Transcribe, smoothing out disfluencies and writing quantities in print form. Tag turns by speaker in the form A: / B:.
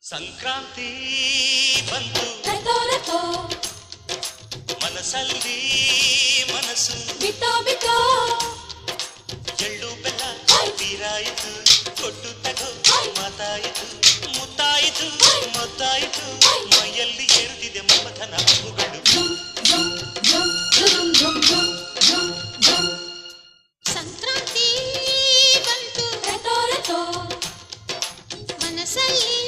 A: ಸಂಕ್ರಾಂತಿ ಬಂತು ಮನಸ್ಸಲ್ಲಿ ಮನಸ್ಸು
B: ಬಿಟ್ಟೋ ಬಿಟ್ಟೋ
A: ಎಳ್ಳು ಬೆಲ್ಲ ತೀರಾಯಿತು ಕೊಟ್ಟು ತಗೋ ಮಾತಾಯಿತು ಮುತ್ತಾಯಿತು ಮುತ್ತಾಯಿತು ಮೈಯಲ್ಲಿ ಏರುತ್ತಿದೆ ಮಮಥನ ಹಬ್ಬುಗಳು
B: ಸಂಕ್ರಾಂತಿ ಬಂತು ಮನಸ್ಸಲ್ಲಿ